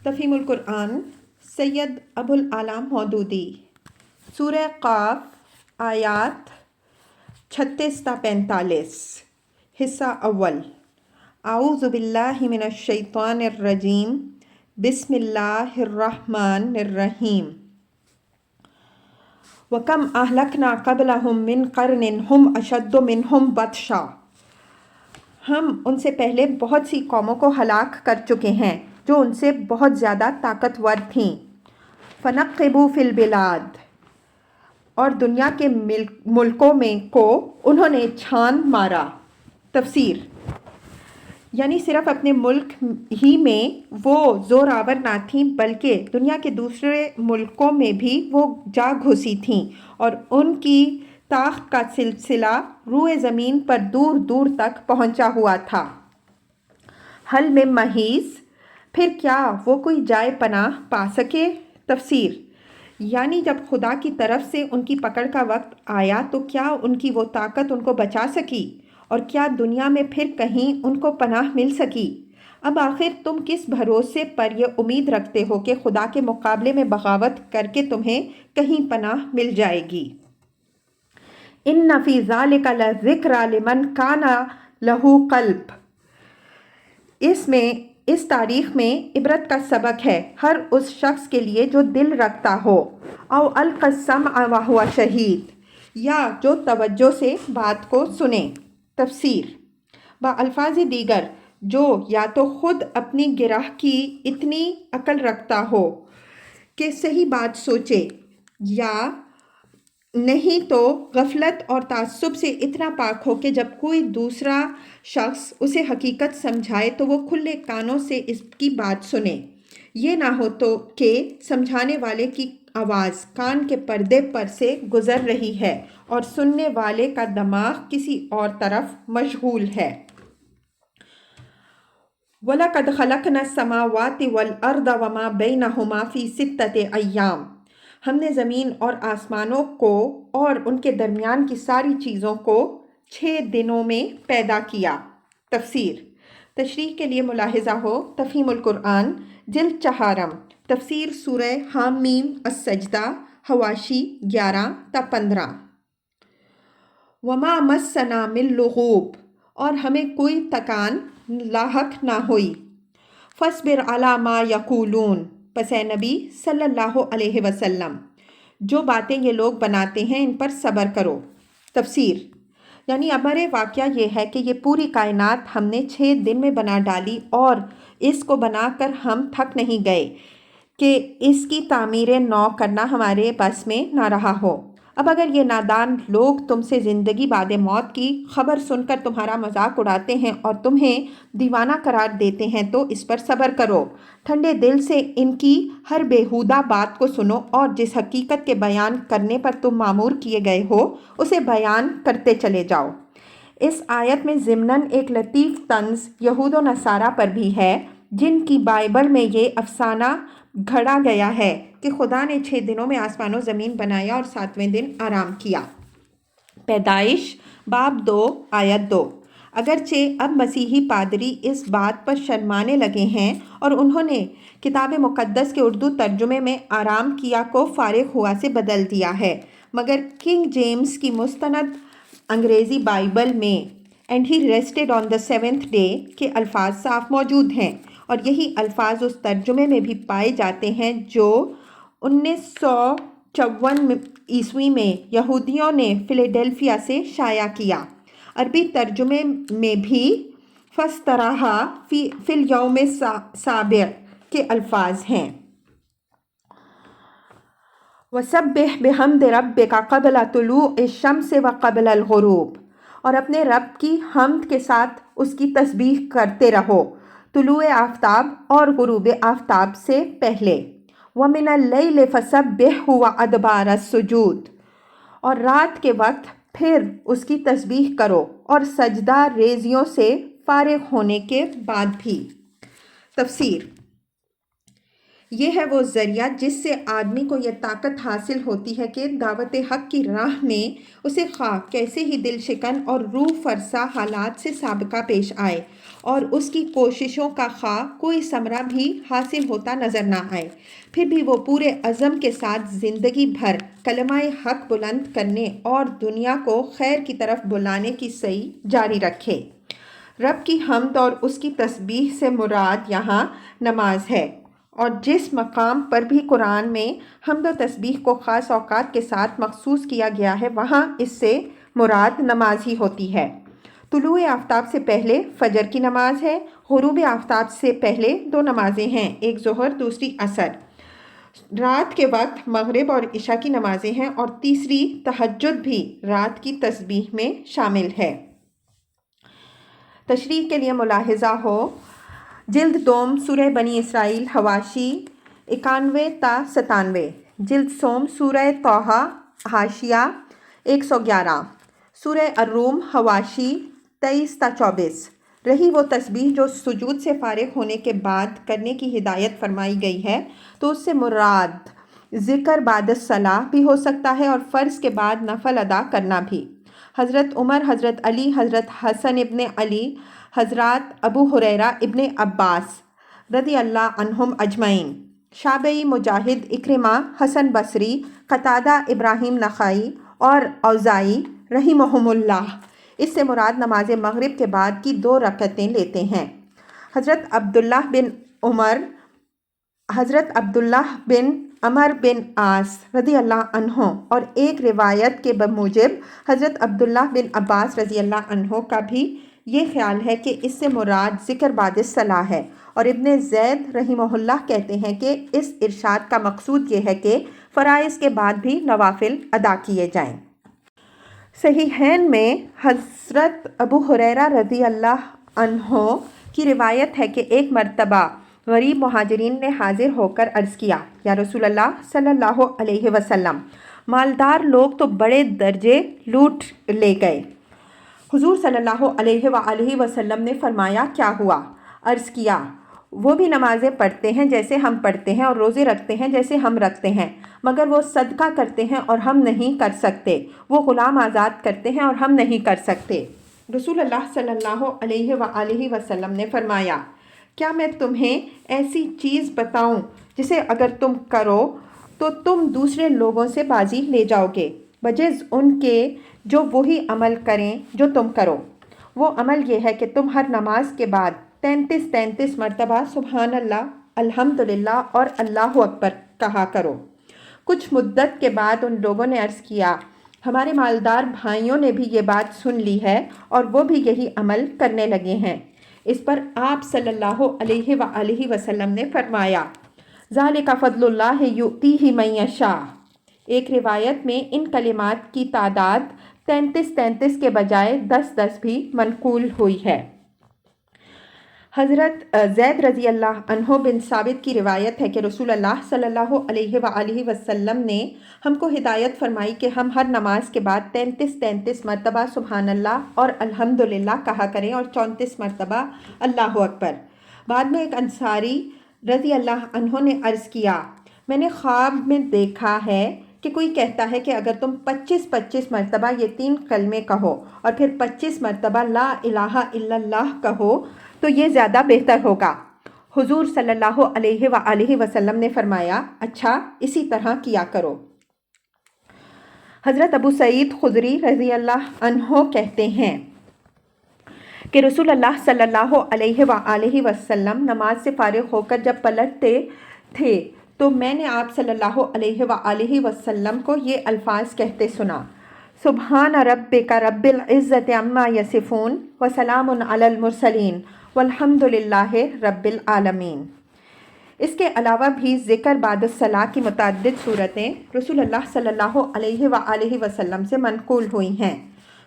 تفہیم القرآن سید ابو العلا مودودی، سورہ قاف آیات 36 تا 45، حصہ اول۔ اعوذ باللہ من الشیطان الرجیم، بسم اللہ الرحمن الرحیم۔ وَكَمْ أَهْلَكْنَا قَبْلَهُمْ مِنْ قَرْنٍ هُمْ أَشَدُّ مِنْهُمْ بَطْشًا۔ ہم ان سے پہلے بہت سی قوموں کو ہلاک کر چکے ہیں جو ان سے بہت زیادہ طاقتور تھیں۔ فَنَقِّبُوا فِي الْبِلَادِ، اور دنیا کے ملکوں میں کو انہوں نے چھان مارا۔ تفسیر، یعنی صرف اپنے ملک ہی میں وہ زور آور نہ تھیں بلکہ دنیا کے دوسرے ملکوں میں بھی وہ جا گھسی تھیں، اور ان کی طاقت کا سلسلہ روئے زمین پر دور دور تک پہنچا ہوا تھا۔ حل من محیص، پھر کیا وہ کوئی جائے پناہ پا سکے؟ تفسیر، یعنی جب خدا کی طرف سے ان کی پکڑ کا وقت آیا تو کیا ان کی وہ طاقت ان کو بچا سکی، اور کیا دنیا میں پھر کہیں ان کو پناہ مل سکی؟ اب آخر تم کس بھروسے پر یہ امید رکھتے ہو کہ خدا کے مقابلے میں بغاوت کر کے تمہیں کہیں پناہ مل جائے گی؟ ان فی ذالک لذکری لمن کان لہ قلب، اس تاریخ میں عبرت کا سبق ہے ہر اس شخص کے لیے جو دل رکھتا ہو، او القی السمع وہو شہید، یا جو توجہ سے بات کو سنے۔ تفسیر، بالفاظ دیگر جو یا تو خود اپنی گرہ کی اتنی عقل رکھتا ہو کہ صحیح بات سوچے، یا نہیں تو غفلت اور تعصب سے اتنا پاک ہو کہ جب کوئی دوسرا شخص اسے حقیقت سمجھائے تو وہ کھلے کانوں سے اس کی بات سنے۔ یہ نہ ہو تو کہ سمجھانے والے کی آواز کان کے پردے پر سے گزر رہی ہے اور سننے والے کا دماغ کسی اور طرف مشغول ہے۔ وَلَقَدْ خَلَقْنَا السَّمَاوَاتِ وَالْأَرْضَ وَمَا بَيْنَهُمَا فِي سِتَّةِ أَيَّامٍ، ہم نے زمین اور آسمانوں کو اور ان کے درمیان کی ساری چیزوں کو 6 دنوں میں پیدا کیا۔ تفسیر، تشریح کے لیے ملاحظہ ہو تفہیم القرآن جلد 4، تفسیر سورہ حامیم السجدہ، حواشی 11 تا 15۔ وَمَا مَسَّنَا مِن لُغُوبٍ، اور ہمیں کوئی تکان لاحق نہ ہوئی۔ فَاصْبِرْ عَلَىٰ مَا يَقُولُونَ، پس اے نبی صلی اللہ علیہ وسلم جو باتیں یہ لوگ بناتے ہیں ان پر صبر کرو۔ تفسیر، یعنی ہمارے واقعہ یہ ہے کہ یہ پوری کائنات ہم نے 6 دن میں بنا ڈالی، اور اس کو بنا کر ہم تھک نہیں گئے کہ اس کی تعمیر نو کرنا ہمارے بس میں نہ رہا ہو۔ اب اگر یہ نادان لوگ تم سے زندگی بعد موت کی خبر سن کر تمہارا مذاق اڑاتے ہیں اور تمہیں دیوانہ قرار دیتے ہیں تو اس پر صبر کرو، ٹھنڈے دل سے ان کی ہر بیہودہ بات کو سنو، اور جس حقیقت کے بیان کرنے پر تم مامور کیے گئے ہو اسے بیان کرتے چلے جاؤ۔ اس آیت میں ضمناً ایک لطیف طنز یہود و نصارہ پر بھی ہے جن کی بائبل میں یہ افسانہ گھڑا گیا ہے کہ خدا نے 6 دنوں میں آسمان و زمین بنایا اور 7ویں دن آرام کیا۔ پیدائش باب 2 آیت 2۔ اگرچہ اب مسیحی پادری اس بات پر شرمانے لگے ہیں اور انہوں نے کتاب مقدس کے اردو ترجمے میں آرام کیا کو فارغ ہوا سے بدل دیا ہے، مگر کنگ جیمز کی مستند انگریزی بائبل میں "and he rested on the 7th day" کے الفاظ صاف موجود ہیں، اور یہی الفاظ اس ترجمے میں بھی پائے جاتے ہیں جو 1954 عیسوی میں یہودیوں نے فلیڈیلفیا سے شائع کیا۔ عربی ترجمے میں بھی فاستراح فی الیوم السابع کے الفاظ ہیں۔ وَسَبِّحْ بِحَمْدِ رَبِّكَ قَبْلَ طُلُوعِ الشَّمْسِ وَقَبْلَ الْغُرُوبِ، اور اپنے رب کی حمد کے ساتھ اس کی تسبیح کرتے رہو طلوع آفتاب اور غروب آفتاب سے پہلے۔ وَمِنَ اللَّيْلِ فَسَبِّحْهُ وَأَدْبَارَ السُّجُودِ، اور رات کے وقت پھر اس کی تسبیح کرو اور سجدہ ریزیوں سے فارغ ہونے کے بعد بھی۔ تفسیر، یہ ہے وہ ذریعہ جس سے آدمی کو یہ طاقت حاصل ہوتی ہے کہ دعوت حق کی راہ میں اسے خواہ کیسے ہی دل شکن اور روح فرسا حالات سے سابقہ پیش آئے، اور اس کی کوششوں کا خواہ کوئی ثمرہ بھی حاصل ہوتا نظر نہ آئے، پھر بھی وہ پورے عزم کے ساتھ زندگی بھر کلمہ حق بلند کرنے اور دنیا کو خیر کی طرف بلانے کی سعی جاری رکھے۔ رب کی حمد اور اس کی تسبیح سے مراد یہاں نماز ہے، اور جس مقام پر بھی قرآن میں حمد و تسبیح کو خاص اوقات کے ساتھ مخصوص کیا گیا ہے وہاں اس سے مراد نماز ہی ہوتی ہے۔ طلوع آفتاب سے پہلے فجر کی نماز ہے، غروب آفتاب سے پہلے 2 نمازیں ہیں، ایک ظہر دوسری عصر۔ رات کے وقت مغرب اور عشاء کی نمازیں ہیں، اور تیسری تہجد بھی رات کی تسبیح میں شامل ہے۔ تشریح کے لیے ملاحظہ ہو، جلد دوم سورہ بنی اسرائیل حواشی 91 تا 97، جلد سوم سورہ طٰہٰ حاشیہ 111، سورہ الروم حواشی 23 تا 24۔ رہی وہ تسبیح جو سجود سے فارغ ہونے کے بعد کرنے کی ہدایت فرمائی گئی ہے تو اس سے مراد ذکر بعد الصلاۃ بھی ہو سکتا ہے اور فرض کے بعد نفل ادا کرنا بھی۔ حضرت عمر، حضرت علی، حضرت حسن ابن علی، حضرات ابو ہریرہ ابن عباس رضی اللہ عنہم اجمعین، شافعی، مجاہد، اکرمہ، حسن بصری، قتادہ، ابراہیم نخعی اور اوزاعی رحمہم اللہ اس سے مراد نماز مغرب کے بعد کی 2 رکعتیں لیتے ہیں۔ حضرت عبداللہ بن عمر بن عاص رضی اللہ عنہ اور ایک روایت کے بموجب حضرت عبداللہ بن عباس رضی اللہ عنہ کا بھی یہ خیال ہے کہ اس سے مراد ذکر بعد الصلاۃ ہے، اور ابن زید رحمہ اللہ کہتے ہیں کہ اس ارشاد کا مقصود یہ ہے کہ فرائض کے بعد بھی نوافل ادا کیے جائیں۔ صحیحین میں حضرت ابو ہریرہ رضی اللہ عنہ کی روایت ہے کہ ایک مرتبہ غریب مہاجرین نے حاضر ہو کر عرض کیا، یا رسول اللہ صلی اللہ علیہ وسلم، مالدار لوگ تو بڑے درجے لوٹ لے گئے۔ حضور صلی اللہ علیہ وآلہ وسلم نے فرمایا، کیا ہوا؟ عرض کیا، وہ بھی نمازیں پڑھتے ہیں جیسے ہم پڑھتے ہیں اور روزے رکھتے ہیں جیسے ہم رکھتے ہیں، مگر وہ صدقہ کرتے ہیں اور ہم نہیں کر سکتے، وہ غلام آزاد کرتے ہیں اور ہم نہیں کر سکتے۔ رسول اللہ صلی اللہ علیہ وآلہ وسلم نے فرمایا، کیا میں تمہیں ایسی چیز بتاؤں جسے اگر تم کرو تو تم دوسرے لوگوں سے بازی لے جاؤ گے، بجز ان کے جو وہی عمل کریں جو تم کرو؟ وہ عمل یہ ہے کہ تم ہر نماز کے بعد 33 مرتبہ سبحان اللہ، الحمدللہ اور اللہ اکبر کہا کرو۔ کچھ مدت کے بعد ان لوگوں نے عرض کیا، ہمارے مالدار بھائیوں نے بھی یہ بات سن لی ہے اور وہ بھی یہی عمل کرنے لگے ہیں۔ اس پر آپ صلی اللہ علیہ وآلہ وسلم نے فرمایا، ذالک فضل اللہ یؤتیہ من یشاء۔ ایک روایت میں ان کلمات کی تعداد 33 کے بجائے 10 بھی منقول ہوئی ہے۔ حضرت زید رضی اللہ عنہ بن ثابت کی روایت ہے کہ رسول اللہ صلی اللہ علیہ وآلہ وسلم نے ہم کو ہدایت فرمائی کہ ہم ہر نماز کے بعد 33 مرتبہ سبحان اللہ اور الحمدللہ کہا کریں اور 34 مرتبہ اللہ اکبر۔ بعد میں ایک انصاری رضی اللہ عنہ نے عرض کیا، میں نے خواب میں دیکھا ہے کہ کوئی کہتا ہے کہ اگر تم 25 مرتبہ یہ 3 کلمے کہو اور پھر 25 مرتبہ لا الہ الا اللہ کہو تو یہ زیادہ بہتر ہوگا۔ حضور صلی اللہ علیہ وآلہ وسلم نے فرمایا، اچھا اسی طرح کیا کرو۔ حضرت ابو سعید خدری رضی اللہ عنہ کہتے ہیں کہ رسول اللہ صلی اللہ علیہ وآلہ وسلم نماز سے فارغ ہو کر جب پلٹتے تھے تو میں نے آپ صلی اللہ علیہ وآلہ وسلم کو یہ الفاظ کہتے سنا، سبحان ربک رب العزت عما یصفون وسلام علی المرسلین والحمد للہ رب العالمین۔ اس کے علاوہ بھی ذکر بعد الصلاۃ کی متعدد صورتیں رسول اللہ صلی اللہ علیہ وآلہ وسلم سے منقول ہوئی ہیں۔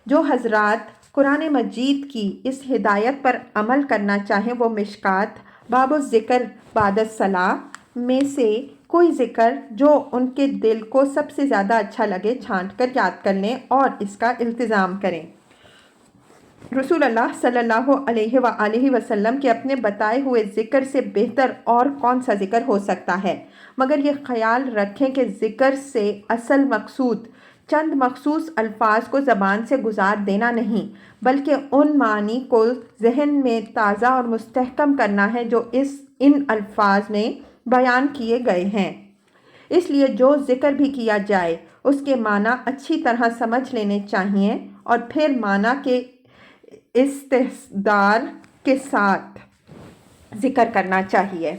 جو حضرات قرآن مجید کی اس ہدایت پر عمل کرنا چاہیں وہ مشکات باب الذکر بعد الصلاۃ میں سے کوئی ذکر جو ان کے دل کو سب سے زیادہ اچھا لگے چھانٹ کر یاد کر لیں اور اس کا التزام کریں۔ رسول اللہ صلی اللہ علیہ وآلہ وسلم کے اپنے بتائے ہوئے ذکر سے بہتر اور کون سا ذکر ہو سکتا ہے، مگر یہ خیال رکھیں کہ ذکر سے اصل مقصود چند مخصوص الفاظ کو زبان سے گزار دینا نہیں، بلکہ ان معنی کو ذہن میں تازہ اور مستحکم کرنا ہے جو ان الفاظ میں بیان کیے گئے ہیں۔ اس لیے جو ذکر بھی کیا جائے اس کے معنی اچھی طرح سمجھ لینے چاہیے اور پھر معنی کے استحضار کے ساتھ ذکر کرنا چاہیے۔